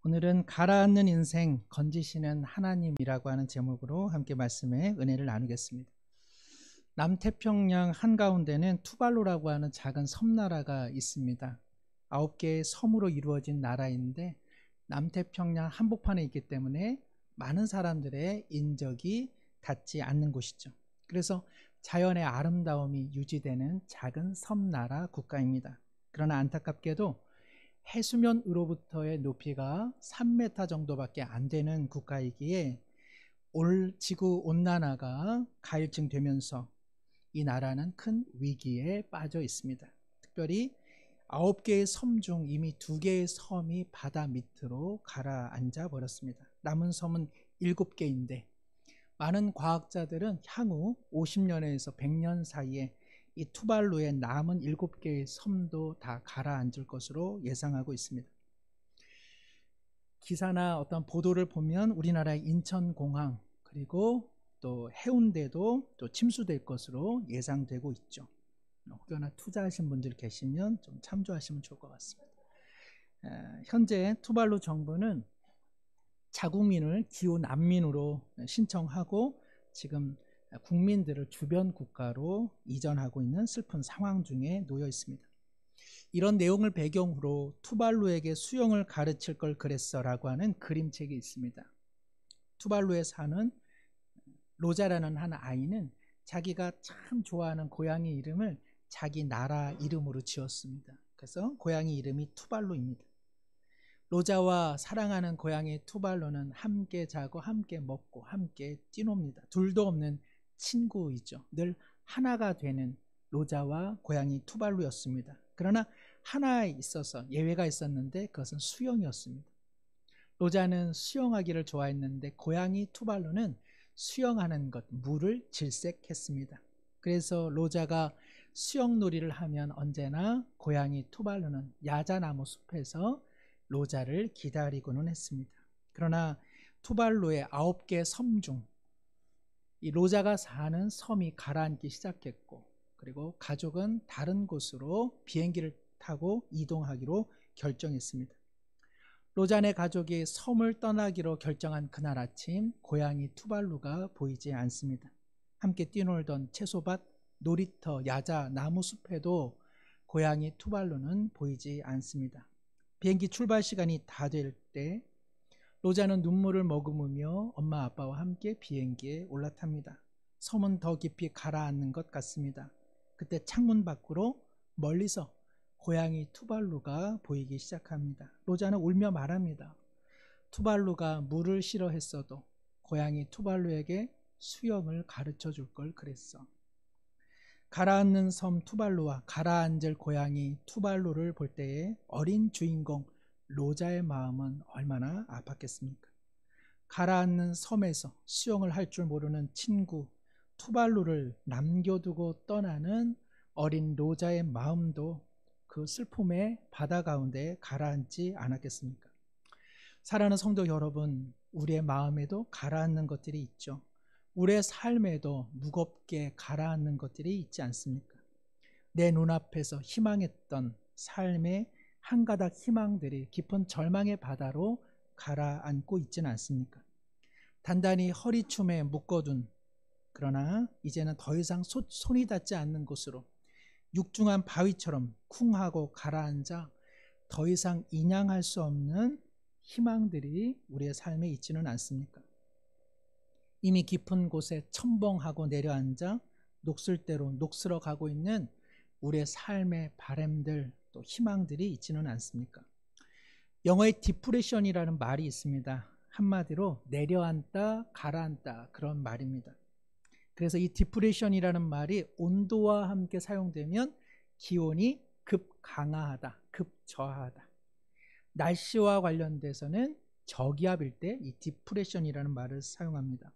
오늘은 가라앉는 인생 건지시는 하나님이라고 하는 제목으로 함께 말씀의 은혜를 나누겠습니다. 남태평양 한가운데는 투발루라고 하는 작은 섬나라가 있습니다. 9개의 섬으로 이루어진 나라인데 남태평양 한복판에 있기 때문에 많은 사람들의 인적이 닿지 않는 곳이죠. 그래서 자연의 아름다움이 유지되는 작은 섬나라 국가입니다. 그러나 안타깝게도 해수면으로부터의 높이가 3m 정도밖에 안 되는 국가이기에 지구 온난화가 가일증 되면서 이 나라는 큰 위기에 빠져 있습니다. 특별히 9개의 섬 중 이미 2개의 섬이 바다 밑으로 가라앉아 버렸습니다. 남은 섬은 7개인데 많은 과학자들은 향후 50년에서 100년 사이에 이 투발루의 남은 7개의 섬도 다 가라앉을 것으로 예상하고 있습니다. 기사나 어떤 보도를 보면 우리나라의 인천공항 그리고 또 해운대도 또 침수될 것으로 예상되고 있죠. 혹여나 투자하신 분들 계시면 좀 참조하시면 좋을 것 같습니다. 현재 투발루 정부는 자국민을 기후 난민으로 신청하고 지금 국민들을 주변 국가로 이전하고 있는 슬픈 상황 중에 놓여 있습니다. 이런 내용을 배경으로 투발루에게 수영을 가르칠 걸 그랬어 라고 하는 그림책이 있습니다. 투발루에 사는 로자라는 한 아이는 자기가 참 좋아하는 고양이 이름을 자기 나라 이름으로 지었습니다. 그래서 고양이 이름이 투발루입니다. 로자와 사랑하는 고양이 투발루는 함께 자고 함께 먹고 함께 뛰놉니다. 둘도 없는 친구이죠. 늘 하나가 되는 로자와 고양이 투발루였습니다. 그러나 하나에 있어서 예외가 있었는데 그것은 수영이었습니다. 로자는 수영하기를 좋아했는데 고양이 투발루는 수영하는 것, 물을 질색했습니다. 그래서 로자가 수영놀이를 하면 언제나 고양이 투발루는 야자나무 숲에서 로자를 기다리고는 했습니다. 그러나 투발루의 9개 섬 중 이 로자가 사는 섬이 가라앉기 시작했고 그리고 가족은 다른 곳으로 비행기를 타고 이동하기로 결정했습니다. 로자네 가족이 섬을 떠나기로 결정한 그날 아침 고양이 투발루가 보이지 않습니다. 함께 뛰놀던 채소밭, 놀이터, 야자, 나무 숲에도 고양이 투발루는 보이지 않습니다. 비행기 출발 시간이 다 될 때 로자는 눈물을 머금으며 엄마 아빠와 함께 비행기에 올라탑니다. 섬은 더 깊이 가라앉는 것 같습니다. 그때 창문 밖으로 멀리서 고양이 투발루가 보이기 시작합니다. 로자는 울며 말합니다. 투발루가 물을 싫어했어도 고양이 투발루에게 수영을 가르쳐 줄 걸 그랬어. 가라앉는 섬 투발루와 가라앉을 고양이 투발루를 볼 때에 어린 주인공 로자의 마음은 얼마나 아팠겠습니까? 가라앉는 섬에서 수영을 할 줄 모르는 친구 투발루를 남겨두고 떠나는 어린 로자의 마음도 그 슬픔의 바다 가운데 가라앉지 않았겠습니까? 사랑하는 성도 여러분, 우리의 마음에도 가라앉는 것들이 있죠. 우리의 삶에도 무겁게 가라앉는 것들이 있지 않습니까? 내 눈앞에서 희망했던 삶의 한 가닥 희망들이 깊은 절망의 바다로 가라앉고 있지는 않습니까? 단단히 허리춤에 묶어둔 그러나 이제는 더 이상 손이 닿지 않는 곳으로 육중한 바위처럼 쿵하고 가라앉아 더 이상 인양할 수 없는 희망들이 우리의 삶에 있지는 않습니까? 이미 깊은 곳에 첨벙하고 내려앉아 녹슬대로 녹슬어 가고 있는 우리의 삶의 바람들 또 희망들이 있지는 않습니까? 영어의 디프레션이라는 말이 있습니다. 한마디로 내려앉다, 가라앉다 그런 말입니다. 그래서 이 디프레션이라는 말이 온도와 함께 사용되면 기온이 급강하다, 급저하다. 날씨와 관련돼서는 저기압일 때 이 디프레션이라는 말을 사용합니다.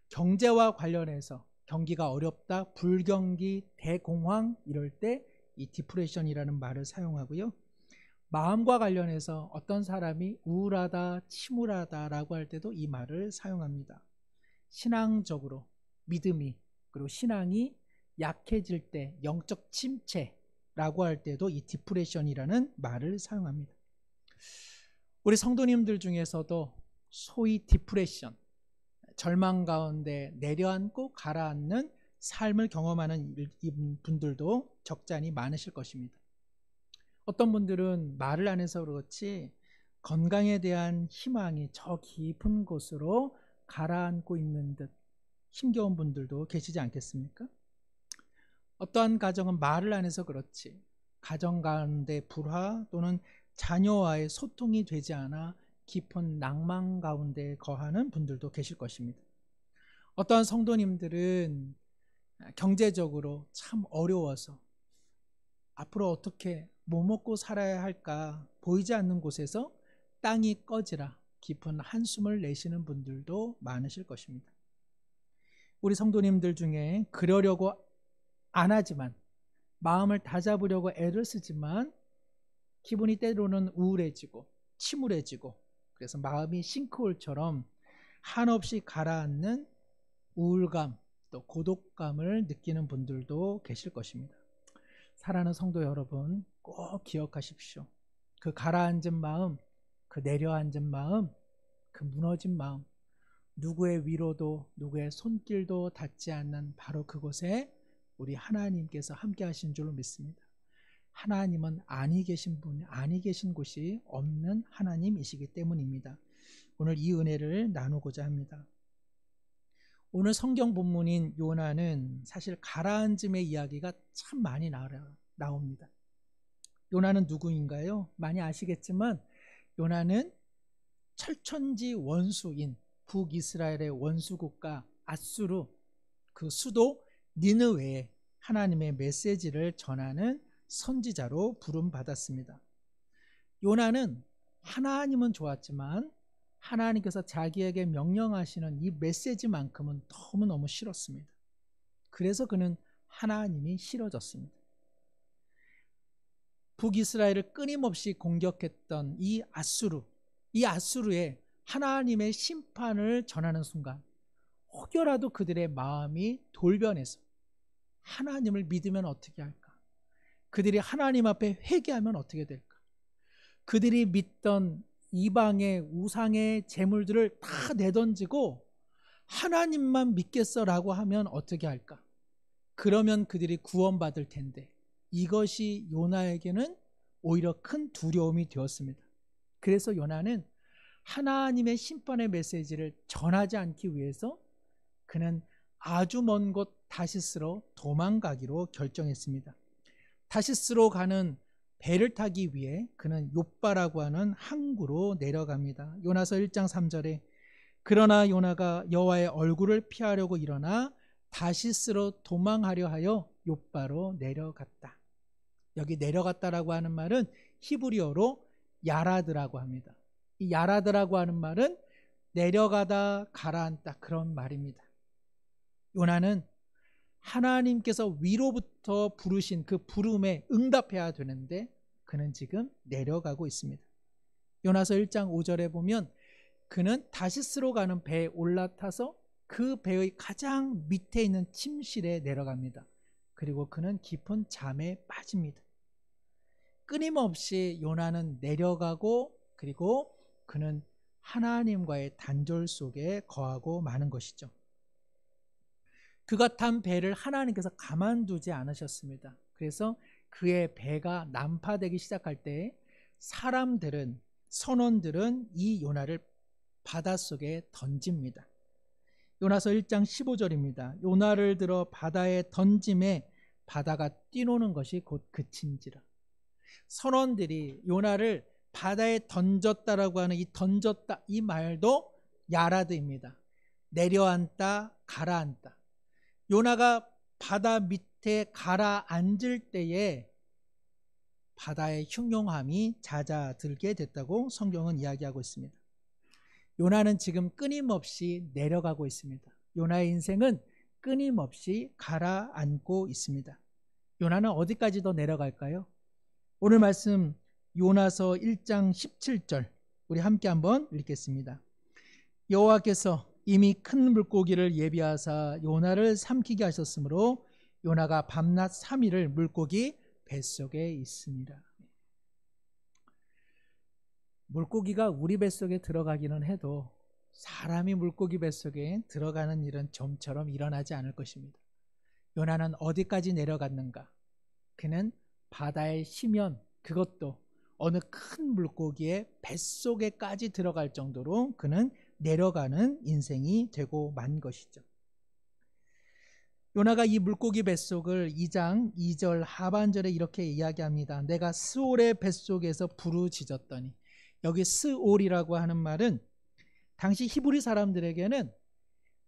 경제와 관련해서 경기가 어렵다, 불경기, 대공황 이럴 때 이 디프레션이라는 말을 사용하고요. 마음과 관련해서 어떤 사람이 우울하다, 침울하다라고 할 때도 이 말을 사용합니다. 신앙적으로 믿음이 그리고 신앙이 약해질 때 영적 침체라고 할 때도 이 디프레션이라는 말을 사용합니다. 우리 성도님들 중에서도 소위 디프레션, 절망 가운데 내려앉고 가라앉는 삶을 경험하는 분들도 적잖이 많으실 것입니다. 어떤 분들은 말을 안 해서 그렇지 건강에 대한 희망이 저 깊은 곳으로 가라앉고 있는 듯 힘겨운 분들도 계시지 않겠습니까? 어떠한 가정은 말을 안 해서 그렇지 가정 가운데 불화 또는 자녀와의 소통이 되지 않아 깊은 낭만 가운데 거하는 분들도 계실 것입니다. 어떠한 성도님들은 경제적으로 참 어려워서 앞으로 어떻게 뭐 먹고 살아야 할까 보이지 않는 곳에서 땅이 꺼지라 깊은 한숨을 내쉬는 분들도 많으실 것입니다. 우리 성도님들 중에 그러려고 안 하지만 마음을 다잡으려고 애를 쓰지만 기분이 때로는 우울해지고 침울해지고 그래서 마음이 싱크홀처럼 한없이 가라앉는 우울감 또 고독감을 느끼는 분들도 계실 것입니다. 사랑하는 성도 여러분, 꼭 기억하십시오. 그 가라앉은 마음, 그 내려앉은 마음, 그 무너진 마음, 누구의 위로도 누구의 손길도 닿지 않는 바로 그곳에 우리 하나님께서 함께 하신 줄로 믿습니다. 하나님은 아니 계신 곳이 없는 하나님이시기 때문입니다. 오늘 이 은혜를 나누고자 합니다. 오늘 성경 본문인 요나는 사실 가라앉음의 이야기가 참 많이 나옵니다. 요나는 누구인가요? 많이 아시겠지만 요나는 철천지 원수인 북이스라엘의 원수국가 앗수르 그 수도 니느웨에 하나님의 메시지를 전하는 선지자로 부름받았습니다. 요나는 하나님은 좋았지만 하나님께서 자기에게 명령하시는 이 메시지만큼은 너무너무 싫었습니다. 그래서 그는 하나님이 싫어졌습니다. 북이스라엘을 끊임없이 공격했던 이 아수르에 하나님의 심판을 전하는 순간 혹여라도 그들의 마음이 돌변해서 하나님을 믿으면 어떻게 할까? 그들이 하나님 앞에 회개하면 어떻게 될까? 그들이 믿던 이방의 우상의 제물들을 다 내던지고 하나님만 믿겠어라고 하면 어떻게 할까? 그러면 그들이 구원받을 텐데 이것이 요나에게는 오히려 큰 두려움이 되었습니다. 그래서 요나는 하나님의 심판의 메시지를 전하지 않기 위해서 그는 아주 먼 곳 다시스로 도망가기로 결정했습니다. 다시스로 가는 배를 타기 위해 그는 욥바라고 하는 항구로 내려갑니다. 요나서 1장 3절에 그러나 요나가 여호와의 얼굴을 피하려고 일어나 다시스로 도망하려 하여 욥바로 내려갔다. 여기 내려갔다라고 하는 말은 히브리어로 야라드라고 합니다. 이 야라드라고 하는 말은 내려가다 가라앉다 그런 말입니다. 요나는 하나님께서 위로부터 부르신 그 부름에 응답해야 되는데 그는 지금 내려가고 있습니다. 요나서 1장 5절에 보면 그는 다시스로 가는 배에 올라타서 그 배의 가장 밑에 있는 침실에 내려갑니다. 그리고 그는 깊은 잠에 빠집니다. 끊임없이 요나는 내려가고 그리고 그는 하나님과의 단절 속에 거하고 마는 것이죠. 그가 탄 배를 하나님께서 가만두지 않으셨습니다. 그래서 그의 배가 난파되기 시작할 때 선원들은 이 요나를 바닷속에 던집니다. 요나서 1장 15절입니다. 요나를 들어 바다에 던짐에 바다가 뛰노는 것이 곧 그친지라. 선원들이 요나를 바다에 던졌다라고 하는 이 던졌다 이 말도 야라드입니다. 내려앉다, 가라앉다. 요나가 바다 밑에 가라앉을 때에 바다의 흉흉함이 잦아들게 됐다고 성경은 이야기하고 있습니다. 요나는 지금 끊임없이 내려가고 있습니다. 요나의 인생은 끊임없이 가라앉고 있습니다. 요나는 어디까지 더 내려갈까요? 오늘 말씀 요나서 1장 17절 우리 함께 한번 읽겠습니다. 여호와께서 이미 큰 물고기를 예비하사 요나를 삼키게 하셨으므로 요나가 밤낮 3일을 물고기 뱃속에 있으니라. 물고기가 우리 뱃속에 들어가기는 해도 사람이 물고기 뱃속에 들어가는 일은 좀처럼 일어나지 않을 것입니다. 요나는 어디까지 내려갔는가? 그는 바다의 심연, 그것도 어느 큰 물고기의 뱃속에까지 들어갈 정도로 그는 내려가는 인생이 되고 만 것이죠. 요나가 이 물고기 뱃속을 2장 2절 하반절에 이렇게 이야기합니다. 내가 스올의 뱃속에서 부르짖었더니, 여기 스올이라고 하는 말은 당시 히브리 사람들에게는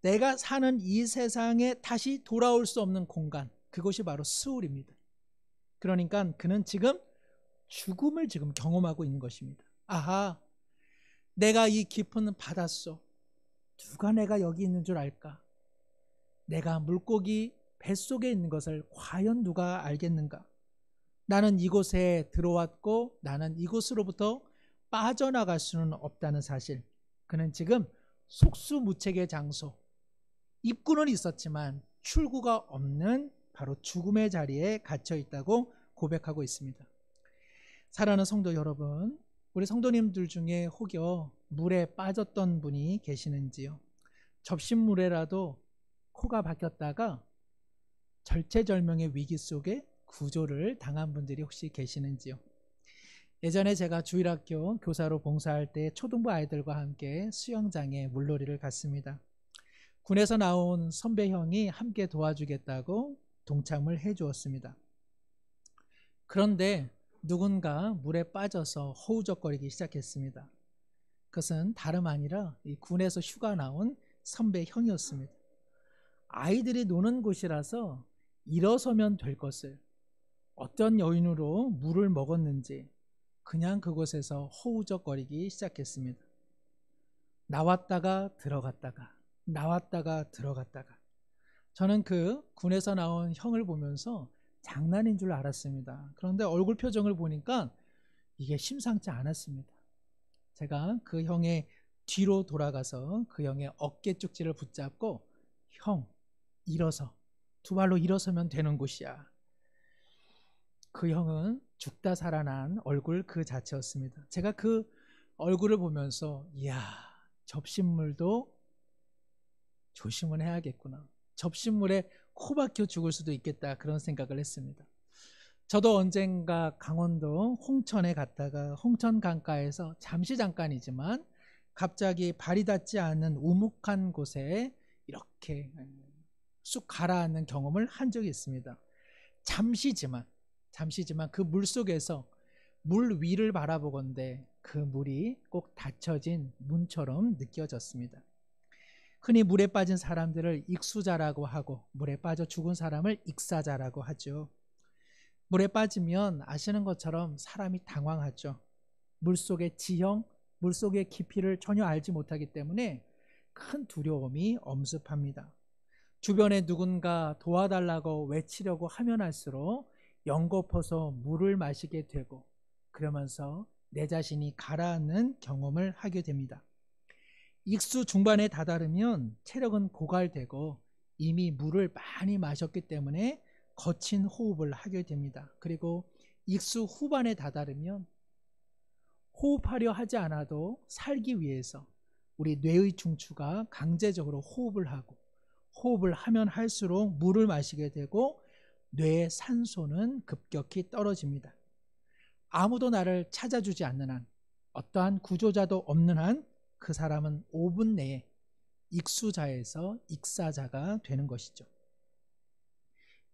내가 사는 이 세상에 다시 돌아올 수 없는 공간, 그것이 바로 스올입니다. 그러니까 그는 지금 죽음을 지금 경험하고 있는 것입니다. 아하, 내가 이 깊은 바닷속, 누가 내가 여기 있는 줄 알까? 내가 물고기 뱃속에 있는 것을 과연 누가 알겠는가? 나는 이곳에 들어왔고 나는 이곳으로부터 빠져나갈 수는 없다는 사실. 그는 지금 속수무책의 장소, 입구는 있었지만 출구가 없는 바로 죽음의 자리에 갇혀 있다고 고백하고 있습니다. 사랑하는 성도 여러분, 우리 성도님들 중에 혹여 물에 빠졌던 분이 계시는지요? 접신물에라도 코가 박혔다가 절체절명의 위기 속에 구조를 당한 분들이 혹시 계시는지요? 예전에 제가 주일학교 교사로 봉사할 때 초등부 아이들과 함께 수영장에 물놀이를 갔습니다. 군에서 나온 선배 형이 함께 도와주겠다고 동참을 해 주었습니다. 그런데 누군가 물에 빠져서 허우적거리기 시작했습니다. 그것은 다름 아니라 이 군에서 휴가 나온 선배 형이었습니다. 아이들이 노는 곳이라서 일어서면 될 것을 어떤 여인으로 물을 먹었는지 그냥 그곳에서 허우적거리기 시작했습니다. 나왔다가 들어갔다가 나왔다가 들어갔다가. 저는 그 군에서 나온 형을 보면서 장난인 줄 알았습니다. 그런데 얼굴 표정을 보니까 이게 심상치 않았습니다. 제가 그 형의 뒤로 돌아가서 그 형의 어깨 쪽지를 붙잡고, 형, 일어서, 두 발로 일어서면 되는 곳이야. 그 형은 죽다 살아난 얼굴 그 자체였습니다. 제가 그 얼굴을 보면서 이야, 접신물도 조심은 해야겠구나. 접신물에 코 박혀 죽을 수도 있겠다, 그런 생각을 했습니다. 저도 언젠가 강원도 홍천에 갔다가 홍천 강가에서 잠깐이지만 갑자기 발이 닿지 않는 우묵한 곳에 이렇게 쑥 가라앉는 경험을 한 적이 있습니다. 잠시지만 그 물속에서 물 위를 바라보건대 그 물이 꼭 닫혀진 문처럼 느껴졌습니다. 흔히 물에 빠진 사람들을 익수자라고 하고 물에 빠져 죽은 사람을 익사자라고 하죠. 물에 빠지면 아시는 것처럼 사람이 당황하죠. 물속의 지형, 물속의 깊이를 전혀 알지 못하기 때문에 큰 두려움이 엄습합니다. 주변에 누군가 도와달라고 외치려고 하면 할수록 연거퍼서 물을 마시게 되고 그러면서 내 자신이 가라앉는 경험을 하게 됩니다. 익수 중반에 다다르면 체력은 고갈되고 이미 물을 많이 마셨기 때문에 거친 호흡을 하게 됩니다. 그리고 익수 후반에 다다르면 호흡하려 하지 않아도 살기 위해서 우리 뇌의 중추가 강제적으로 호흡을 하고, 호흡을 하면 할수록 물을 마시게 되고 뇌의 산소는 급격히 떨어집니다. 아무도 나를 찾아주지 않는 한, 어떠한 구조자도 없는 한 그 사람은 5분 내에 익수자에서 익사자가 되는 것이죠.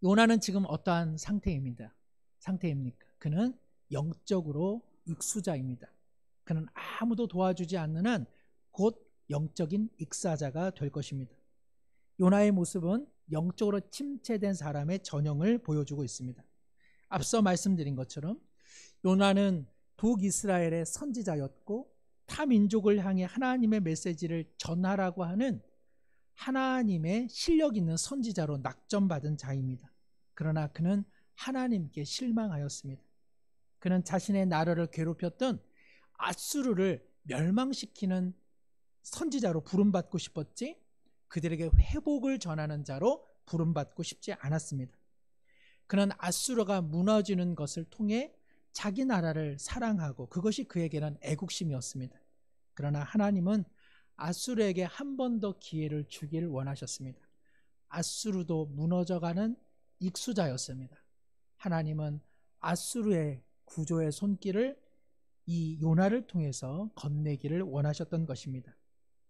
요나는 지금 어떠한 상태입니까? 그는 영적으로 익수자입니다. 그는 아무도 도와주지 않는 한 곧 영적인 익사자가 될 것입니다. 요나의 모습은 영적으로 침체된 사람의 전형을 보여주고 있습니다. 앞서 말씀드린 것처럼 요나는 북이스라엘의 선지자였고 타 민족을 향해 하나님의 메시지를 전하라고 하는 하나님의 실력 있는 선지자로 낙점받은 자입니다. 그러나 그는 하나님께 실망하였습니다. 그는 자신의 나라를 괴롭혔던 아수르를 멸망시키는 선지자로 부름받고 싶었지 그들에게 회복을 전하는 자로 부름받고 싶지 않았습니다. 그는 아수르가 무너지는 것을 통해 자기 나라를 사랑하고 그것이 그에게는 애국심이었습니다. 그러나 하나님은 아수르에게 한 번 더 기회를 주기를 원하셨습니다. 아수르도 무너져가는 익수자였습니다. 하나님은 아수르의 구조의 손길을 이 요나를 통해서 건네기를 원하셨던 것입니다.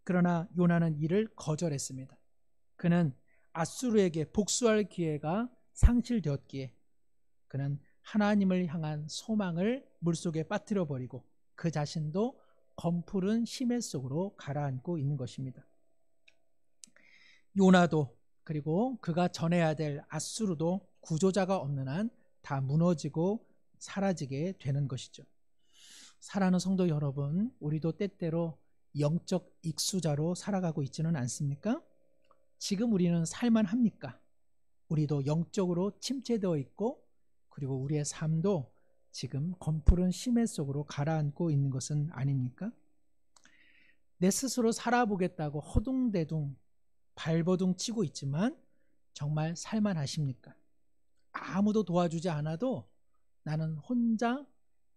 그러나 요나는 이를 거절했습니다. 그는 아수르에게 복수할 기회가 상실되었기에 그는 하나님을 향한 소망을 물속에 빠뜨려 버리고 그 자신도 검푸른 심해 속으로 가라앉고 있는 것입니다. 요나도 그리고 그가 전해야 될 아수르도 구조자가 없는 한 다 무너지고 사라지게 되는 것이죠. 사랑하는 성도 여러분, 우리도 때때로 영적 익수자로 살아가고 있지는 않습니까? 지금 우리는 살만합니까? 우리도 영적으로 침체되어 있고 그리고 우리의 삶도 지금 검푸른 심해 속으로 가라앉고 있는 것은 아닙니까? 내 스스로 살아보겠다고 허둥대둥 발버둥 치고 있지만 정말 살만하십니까? 아무도 도와주지 않아도 나는 혼자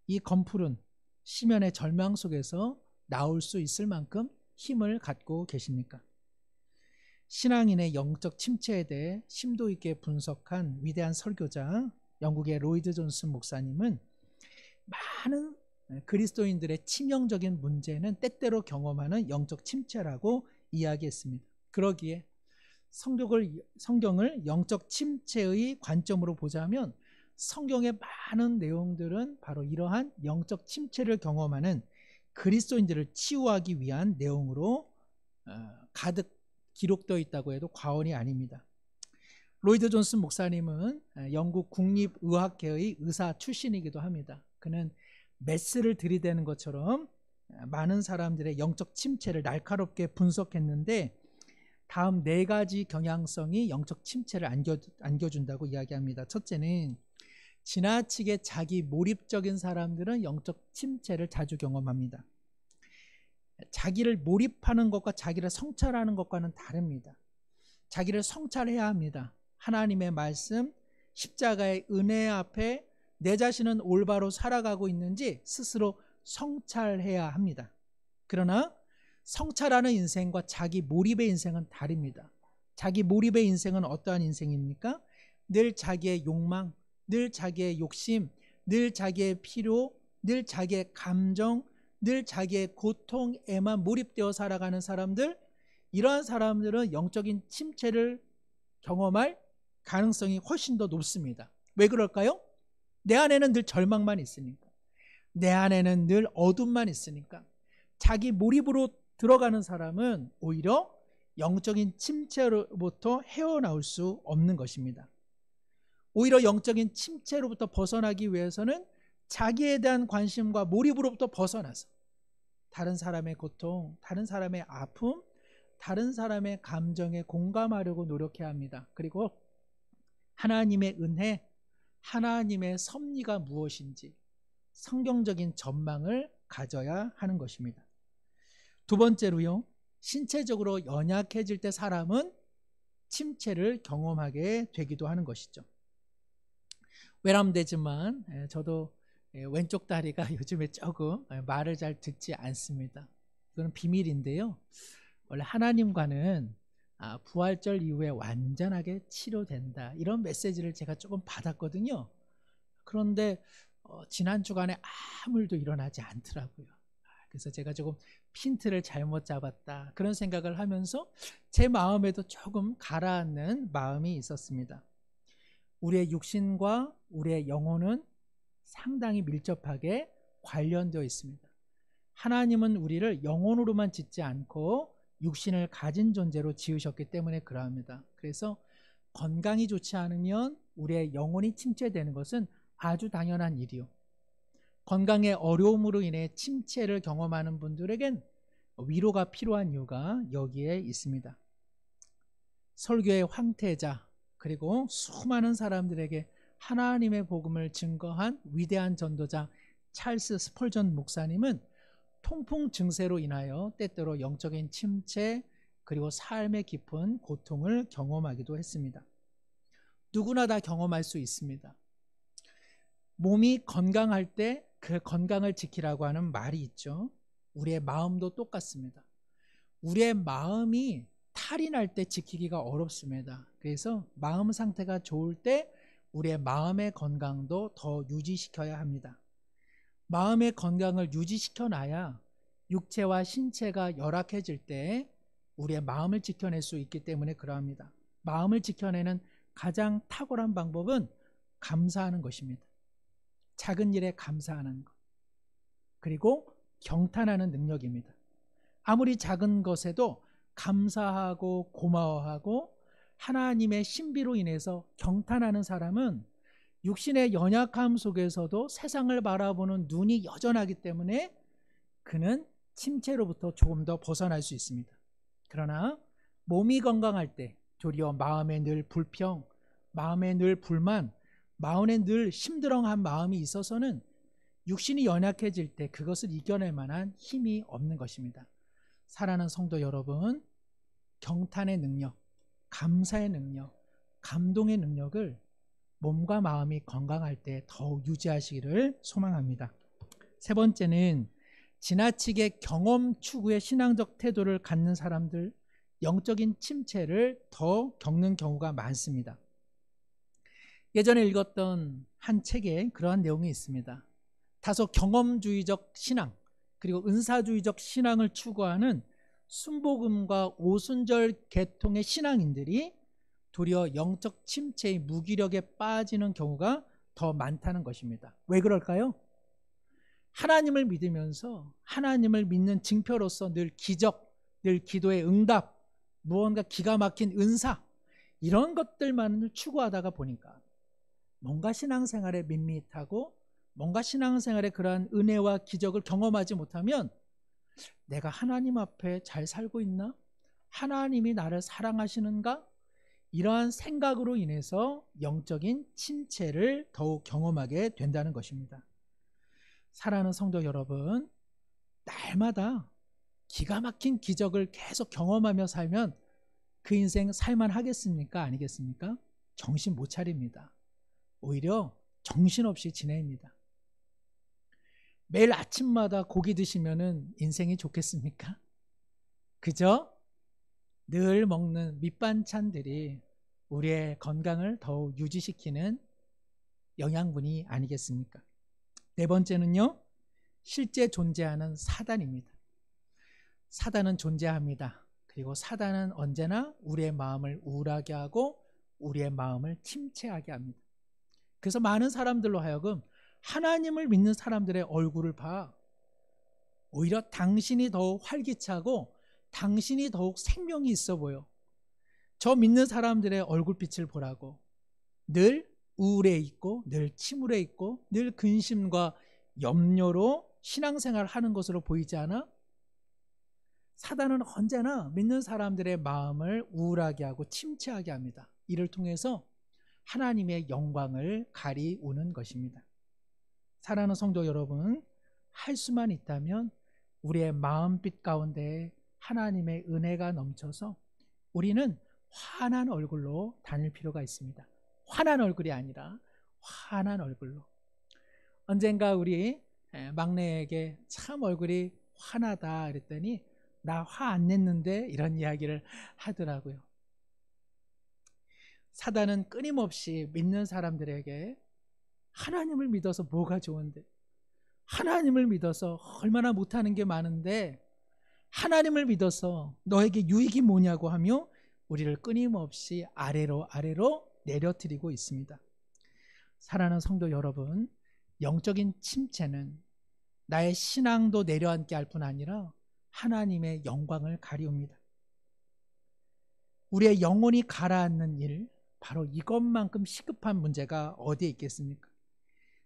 이 검푸른 심연의 절망 속에서 나올 수 있을 만큼 힘을 갖고 계십니까? 신앙인의 영적 침체에 대해 심도 있게 분석한 위대한 설교자 영국의 로이드 존슨 목사님은 많은 그리스도인들의 치명적인 문제는 때때로 경험하는 영적 침체라고 이야기했습니다. 그러기에 성경을 영적 침체의 관점으로 보자면 성경의 많은 내용들은 바로 이러한 영적 침체를 경험하는 그리스도인들을 치유하기 위한 내용으로 가득 기록되어 있다고 해도 과언이 아닙니다. 로이드 존슨 목사님은 영국 국립의학회의 의사 출신이기도 합니다. 그는 메스를 들이대는 것처럼 많은 사람들의 영적 침체를 날카롭게 분석했는데 다음 4가지 경향성이 영적 침체를 안겨준다고 이야기합니다. 첫째는 지나치게 자기 몰입적인 사람들은 영적 침체를 자주 경험합니다. 자기를 몰입하는 것과 자기를 성찰하는 것과는 다릅니다. 자기를 성찰해야 합니다. 하나님의 말씀, 십자가의 은혜 앞에 내 자신은 올바로 살아가고 있는지 스스로 성찰해야 합니다. 그러나 성찰하는 인생과 자기 몰입의 인생은 다릅니다. 자기 몰입의 인생은 어떠한 인생입니까? 늘 자기의 욕망, 늘 자기의 욕심, 늘 자기의 필요, 늘 자기의 감정, 늘 자기의 고통에만 몰입되어 살아가는 사람들, 이러한 사람들은 영적인 침체를 경험할 가능성이 훨씬 더 높습니다. 왜 그럴까요? 내 안에는 늘 절망만 있으니까, 내 안에는 늘 어둠만 있으니까. 자기 몰입으로 들어가는 사람은 오히려 영적인 침체로부터 헤어나올 수 없는 것입니다. 오히려 영적인 침체로부터 벗어나기 위해서는 자기에 대한 관심과 몰입으로부터 벗어나서 다른 사람의 고통, 다른 사람의 아픔, 다른 사람의 감정에 공감하려고 노력해야 합니다. 그리고 하나님의 은혜, 하나님의 섭리가 무엇인지 성경적인 전망을 가져야 하는 것입니다. 두 번째로요, 신체적으로 연약해질 때 사람은 침체를 경험하게 되기도 하는 것이죠. 외람되지만 저도 왼쪽 다리가 요즘에 조금 말을 잘 듣지 않습니다. 이거는 비밀인데요. 원래 하나님과는 부활절 이후에 완전하게 치료된다, 이런 메시지를 제가 조금 받았거든요. 그런데 지난 주간에 아무 일도 일어나지 않더라고요. 그래서 제가 조금 핀트를 잘못 잡았다, 그런 생각을 하면서 제 마음에도 조금 가라앉는 마음이 있었습니다. 우리의 육신과 우리의 영혼은 상당히 밀접하게 관련되어 있습니다. 하나님은 우리를 영혼으로만 짓지 않고 육신을 가진 존재로 지으셨기 때문에 그러합니다. 그래서 건강이 좋지 않으면 우리의 영혼이 침체되는 것은 아주 당연한 일이요. 건강의 어려움으로 인해 침체를 경험하는 분들에겐 위로가 필요한 이유가 여기에 있습니다. 설교의 황태자, 그리고 수많은 사람들에게 하나님의 복음을 증거한 위대한 전도자 찰스 스펄전 목사님은 통풍 증세로 인하여 때때로 영적인 침체, 그리고 삶의 깊은 고통을 경험하기도 했습니다. 누구나 다 경험할 수 있습니다. 몸이 건강할 때 그 건강을 지키라고 하는 말이 있죠. 우리의 마음도 똑같습니다. 우리의 마음이 탈이 날 때 지키기가 어렵습니다. 그래서 마음 상태가 좋을 때 우리의 마음의 건강도 더 유지시켜야 합니다. 마음의 건강을 유지시켜 놔야 육체와 신체가 열악해질 때 우리의 마음을 지켜낼 수 있기 때문에 그러합니다. 마음을 지켜내는 가장 탁월한 방법은 감사하는 것입니다. 작은 일에 감사하는 것, 그리고 경탄하는 능력입니다. 아무리 작은 것에도 감사하고 고마워하고 하나님의 신비로 인해서 경탄하는 사람은 육신의 연약함 속에서도 세상을 바라보는 눈이 여전하기 때문에 그는 침체로부터 조금 더 벗어날 수 있습니다. 그러나 몸이 건강할 때 도리어 마음에 늘 불평, 마음에 늘 불만, 마음에 늘 심드렁한 마음이 있어서는 육신이 연약해질 때 그것을 이겨낼 만한 힘이 없는 것입니다. 사랑하는 성도 여러분, 경탄의 능력, 감사의 능력, 감동의 능력을 몸과 마음이 건강할 때 더욱 유지하시기를 소망합니다. 세 번째는 지나치게 경험 추구의 신앙적 태도를 갖는 사람들, 영적인 침체를 더 겪는 경우가 많습니다. 예전에 읽었던 한 책에 그러한 내용이 있습니다. 다소 경험주의적 신앙, 그리고 은사주의적 신앙을 추구하는 순복음과 오순절 계통의 신앙인들이 도리어 영적 침체의 무기력에 빠지는 경우가 더 많다는 것입니다. 왜 그럴까요? 하나님을 믿으면서 하나님을 믿는 징표로서 늘 기적, 늘 기도의 응답, 무언가 기가 막힌 은사, 이런 것들만을 추구하다가 보니까 뭔가 신앙생활에 밋밋하고 뭔가 신앙생활에 그러한 은혜와 기적을 경험하지 못하면 내가 하나님 앞에 잘 살고 있나? 하나님이 나를 사랑하시는가? 이러한 생각으로 인해서 영적인 침체를 더욱 경험하게 된다는 것입니다. 사랑하는 성도 여러분, 날마다 기가 막힌 기적을 계속 경험하며 살면 그 인생 살만 하겠습니까? 아니겠습니까? 정신 못 차립니다. 오히려 정신없이 지냅니다. 매일 아침마다 고기 드시면은 인생이 좋겠습니까? 그저 늘 먹는 밑반찬들이 우리의 건강을 더욱 유지시키는 영양분이 아니겠습니까? 네 번째는요, 실제 존재하는 사단입니다. 사단은 존재합니다. 그리고 사단은 언제나 우리의 마음을 우울하게 하고 우리의 마음을 침체하게 합니다. 그래서 많은 사람들로 하여금 하나님을 믿는 사람들의 얼굴을 봐. 오히려 당신이 더욱 활기차고 당신이 더욱 생명이 있어 보여. 저 믿는 사람들의 얼굴빛을 보라고. 늘 우울해 있고 늘 침울해 있고 늘 근심과 염려로 신앙생활을 하는 것으로 보이지 않아? 사단은 언제나 믿는 사람들의 마음을 우울하게 하고 침체하게 합니다. 이를 통해서 하나님의 영광을 가리우는 것입니다. 사랑하는 성도 여러분, 할 수만 있다면 우리의 마음빛 가운데 하나님의 은혜가 넘쳐서 우리는 환한 얼굴로 다닐 필요가 있습니다. 환한 얼굴이 아니라 환한 얼굴로. 언젠가 우리 막내에게 참 얼굴이 환하다 그랬더니 나 화 안 냈는데 이런 이야기를 하더라고요. 사단은 끊임없이 믿는 사람들에게 하나님을 믿어서 뭐가 좋은데, 하나님을 믿어서 얼마나 못하는 게 많은데, 하나님을 믿어서 너에게 유익이 뭐냐고 하며 우리를 끊임없이 아래로 내려뜨리고 있습니다. 사랑하는 성도 여러분, 영적인 침체는 나의 신앙도 내려앉게 할 뿐 아니라 하나님의 영광을 가리웁니다. 우리의 영혼이 가라앉는 일, 바로 이것만큼 시급한 문제가 어디에 있겠습니까?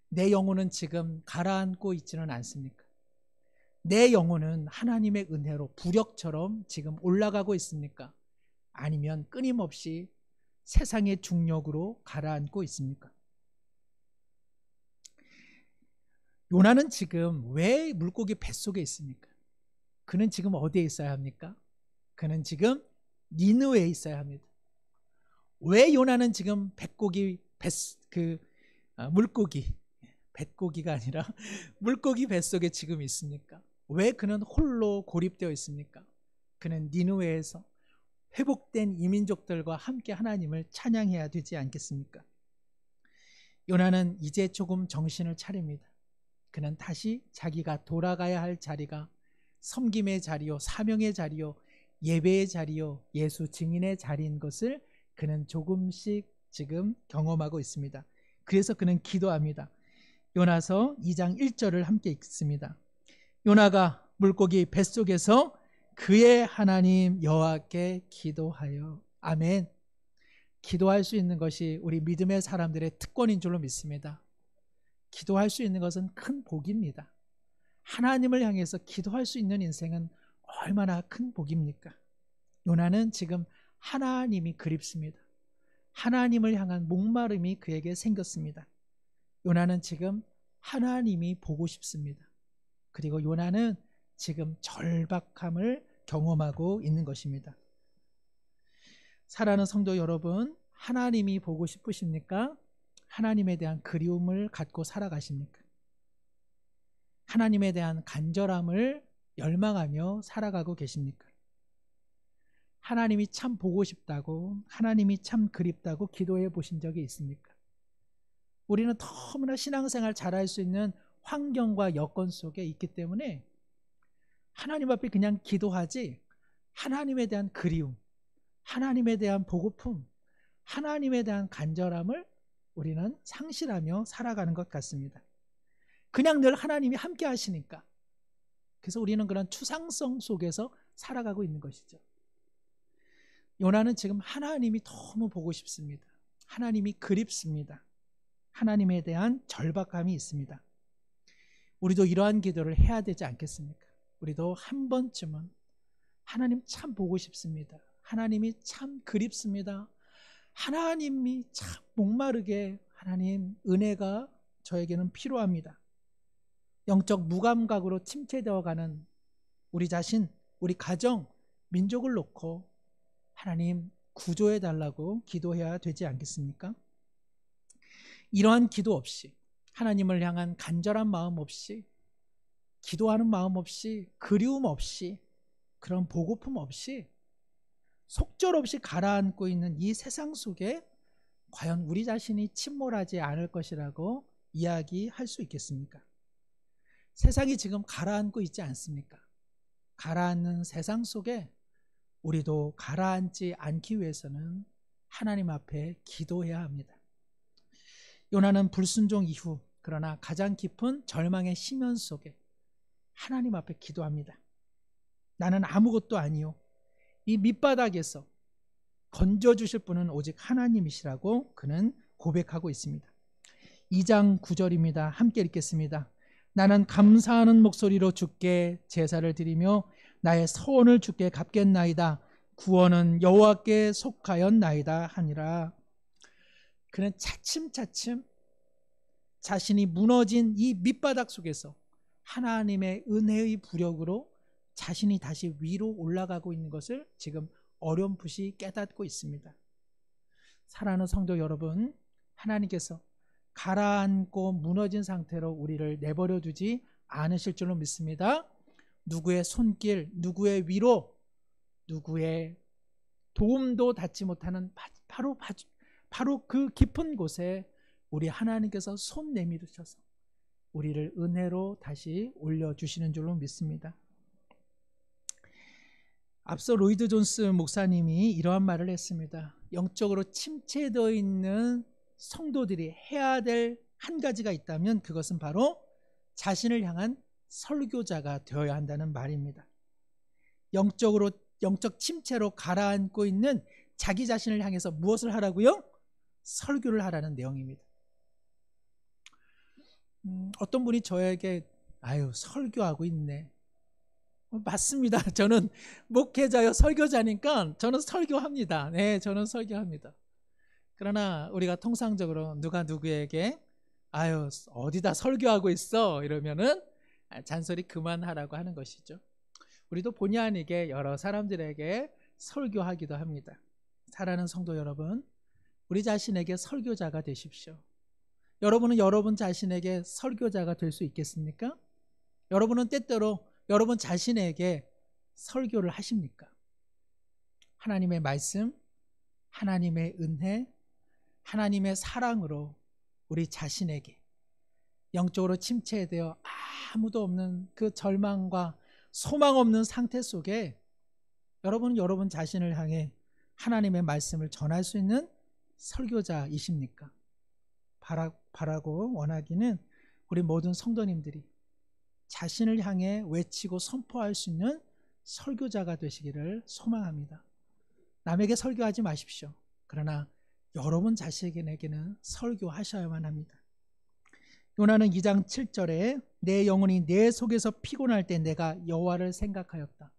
내 영혼은 지금 가라앉고 있지는 않습니까? 내 영혼은 하나님의 은혜로 부력처럼 지금 올라가고 있습니까? 아니면 끊임없이 세상의 중력으로 가라앉고 있습니까? 요나는 지금 왜 물고기 뱃속에 있습니까? 그는 지금 어디에 있어야 합니까? 그는 지금 니느웨에 있어야 합니다. 왜 요나는 지금 물고기 뱃고기가 아니라 물고기 뱃속에 지금 있습니까? 왜 그는 홀로 고립되어 있습니까? 그는 니느웨에서 회복된 이민족들과 함께 하나님을 찬양해야 되지 않겠습니까? 요나는 이제 조금 정신을 차립니다. 그는 다시 자기가 돌아가야 할 자리가 섬김의 자리요, 사명의 자리요, 예배의 자리요, 예수 증인의 자리인 것을 그는 조금씩 지금 경험하고 있습니다. 그래서 그는 기도합니다. 요나서 2장 1절을 함께 읽습니다. 요나가 물고기 뱃속에서 그의 하나님 여호와께 기도하여. 아멘. 기도할 수 있는 것이 우리 믿음의 사람들의 특권인 줄로 믿습니다. 기도할 수 있는 것은 큰 복입니다. 하나님을 향해서 기도할 수 있는 인생은 얼마나 큰 복입니까? 요나는 지금 하나님이 그립습니다. 하나님을 향한 목마름이 그에게 생겼습니다. 요나는 지금 하나님이 보고 싶습니다. 그리고 요나는 지금 절박함을 경험하고 있는 것입니다. 사랑하는 성도 여러분, 하나님이 보고 싶으십니까? 하나님에 대한 그리움을 갖고 살아가십니까? 하나님에 대한 간절함을 열망하며 살아가고 계십니까? 하나님이 참 보고 싶다고, 하나님이 참 그립다고 기도해 보신 적이 있습니까? 우리는 너무나 신앙생활 잘할 수 있는 환경과 여건 속에 있기 때문에 하나님 앞에 그냥 기도하지, 하나님에 대한 그리움, 하나님에 대한 보고품, 하나님에 대한 간절함을 우리는 상실하며 살아가는 것 같습니다. 그냥 늘 하나님이 함께 하시니까. 그래서 우리는 그런 추상성 속에서 살아가고 있는 것이죠. 요나는 지금 하나님이 너무 보고 싶습니다. 하나님이 그립습니다. 하나님에 대한 절박함이 있습니다. 우리도 이러한 기도를 해야 되지 않겠습니까? 우리도 한 번쯤은 하나님 참 보고 싶습니다. 하나님이 참 그립습니다. 하나님이 참 목마르게, 하나님 은혜가 저에게는 필요합니다. 영적 무감각으로 침체되어가는 우리 자신, 우리 가정, 민족을 놓고 하나님 구조해 달라고 기도해야 되지 않겠습니까? 이러한 기도 없이, 하나님을 향한 간절한 마음 없이, 기도하는 마음 없이, 그리움 없이, 그런 보고품 없이, 속절없이 가라앉고 있는 이 세상 속에 과연 우리 자신이 침몰하지 않을 것이라고 이야기할 수 있겠습니까? 세상이 지금 가라앉고 있지 않습니까? 가라앉는 세상 속에 우리도 가라앉지 않기 위해서는 하나님 앞에 기도해야 합니다. 요나는 불순종 이후, 그러나 가장 깊은 절망의 심연 속에 하나님 앞에 기도합니다. 나는 아무것도 아니요, 이 밑바닥에서 건져주실 분은 오직 하나님이시라고 그는 고백하고 있습니다. 2장 9절입니다. 함께 읽겠습니다. 나는 감사하는 목소리로 주께 제사를 드리며 나의 서원을 주께 갚겠나이다. 구원은 여호와께 속하였나이다 하니라. 그는 차츰차츰 자신이 무너진 이 밑바닥 속에서 하나님의 은혜의 부력으로 자신이 다시 위로 올라가고 있는 것을 지금 어렴풋이 깨닫고 있습니다. 사랑하는 성도 여러분, 하나님께서 가라앉고 무너진 상태로 우리를 내버려 두지 않으실 줄로 믿습니다. 누구의 손길, 누구의 위로, 누구의 도움도 닿지 못하는 바로 그 깊은 곳에 우리 하나님께서 손 내밀으셔서 우리를 은혜로 다시 올려주시는 줄로 믿습니다. 앞서 로이드 존스 목사님이 이러한 말을 했습니다. 영적으로 침체되어 있는 성도들이 해야 될 한 가지가 있다면 그것은 바로 자신을 향한 설교자가 되어야 한다는 말입니다. 영적 침체로 가라앉고 있는 자기 자신을 향해서 무엇을 하라고요? 설교를 하라는 내용입니다. 어떤 분이 저에게 설교하고 있네. 맞습니다. 저는 목회자요 설교자니까 저는 설교합니다. 네, 저는 설교합니다. 그러나 우리가 통상적으로 누가 누구에게 어디다 설교하고 있어 이러면은 잔소리 그만하라고 하는 것이죠. 우리도 본의 아니게 여러 사람들에게 설교하기도 합니다. 사랑하는 성도 여러분, 우리 자신에게 설교자가 되십시오. 여러분은 여러분 자신에게 설교자가 될 수 있겠습니까? 여러분은 때때로 여러분 자신에게 설교를 하십니까? 하나님의 말씀, 하나님의 은혜, 하나님의 사랑으로 우리 자신에게 영적으로 침체되어 아무도 없는 그 절망과 소망 없는 상태 속에 여러분은 여러분 자신을 향해 하나님의 말씀을 전할 수 있는 설교자이십니까? 바라고 원하기는 우리 모든 성도님들이 자신을 향해 외치고 선포할 수 있는 설교자가 되시기를 소망합니다. 남에게 설교하지 마십시오. 그러나 여러분 자신에게는 설교하셔야만 합니다. 요나는 2장 7절에 내 영혼이 내 속에서 피곤할 때 내가 여호와를 생각하였다.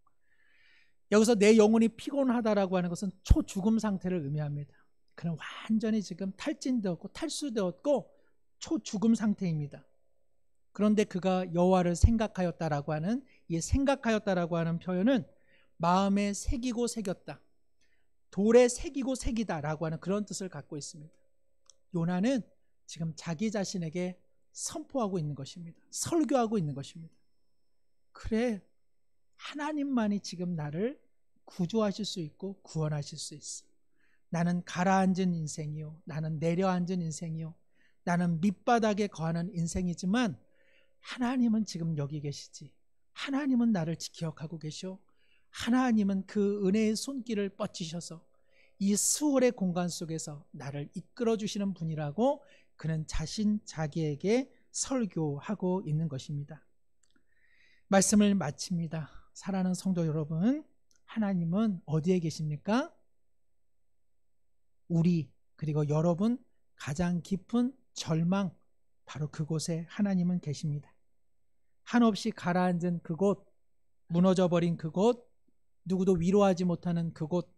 여기서 내 영혼이 피곤하다라고 하는 것은 초죽음 상태를 의미합니다. 그는 완전히 지금 탈진되었고 탈수되었고 초죽음 상태입니다. 그런데 그가 여호와를 생각하였다라고 하는 이 생각하였다라고 하는 표현은 마음에 새기고 새겼다, 돌에 새기고 새기다라고 하는 그런 뜻을 갖고 있습니다. 요나는 지금 자기 자신에게 선포하고 있는 것입니다. 설교하고 있는 것입니다. 그래, 하나님만이 지금 나를 구조하실 수 있고 구원하실 수 있어. 나는 가라앉은 인생이요, 나는 내려앉은 인생이요, 나는 밑바닥에 거하는 인생이지만 하나님은 지금 여기 계시지. 하나님은 나를 기억하고 계셔. 하나님은 그 은혜의 손길을 뻗치셔서 이 수월의 공간 속에서 나를 이끌어 주시는 분이라고 그는 자기에게 설교하고 있는 것입니다. 말씀을 마칩니다. 사랑하는 성도 여러분, 하나님은 어디에 계십니까? 우리 그리고 여러분 가장 깊은 절망, 바로 그곳에 하나님은 계십니다. 한없이 가라앉은 그곳, 무너져버린 그곳, 누구도 위로하지 못하는 그곳,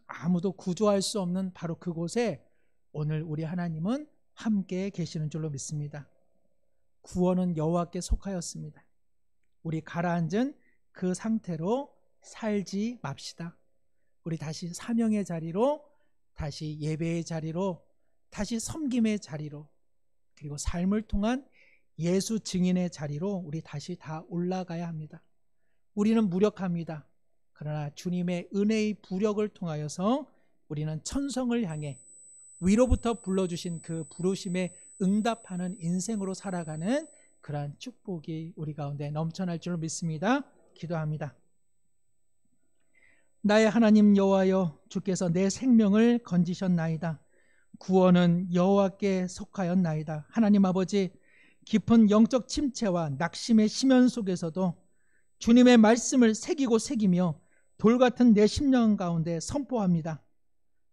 아무도 구조할 수 없는 바로 그곳에 오늘 우리 하나님은 함께 계시는 줄로 믿습니다. 구원은 여호와께 속하였습니다. 우리 가라앉은 그 상태로 살지 맙시다. 우리 다시 사명의 자리로, 다시 예배의 자리로, 다시 섬김의 자리로, 그리고 삶을 통한 예수 증인의 자리로 우리 다시 다 올라가야 합니다. 우리는 무력합니다. 그러나 주님의 은혜의 부력을 통하여서 우리는 천성을 향해 위로부터 불러주신 그 부르심에 응답하는 인생으로 살아가는 그러한 축복이 우리 가운데 넘쳐날 줄 믿습니다. 기도합니다. 나의 하나님 여호와여, 주께서 내 생명을 건지셨나이다. 구원은 여호와께 속하였나이다. 하나님 아버지, 깊은 영적 침체와 낙심의 심연 속에서도 주님의 말씀을 새기고 새기며 돌같은 내 심령 가운데 선포합니다.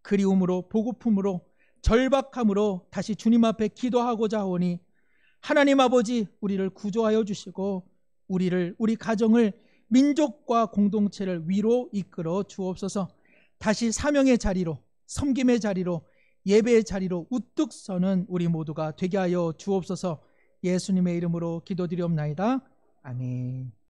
그리움으로, 보고픔으로, 절박함으로 다시 주님 앞에 기도하고자 하오니 하나님 아버지, 우리를 구조하여 주시고 우리 가정을, 민족과 공동체를 위로 이끌어 주옵소서. 다시 사명의 자리로, 섬김의 자리로, 예배의 자리로 우뚝 서는 우리 모두가 되게 하여 주옵소서. 예수님의 이름으로 기도드리옵나이다. 아멘.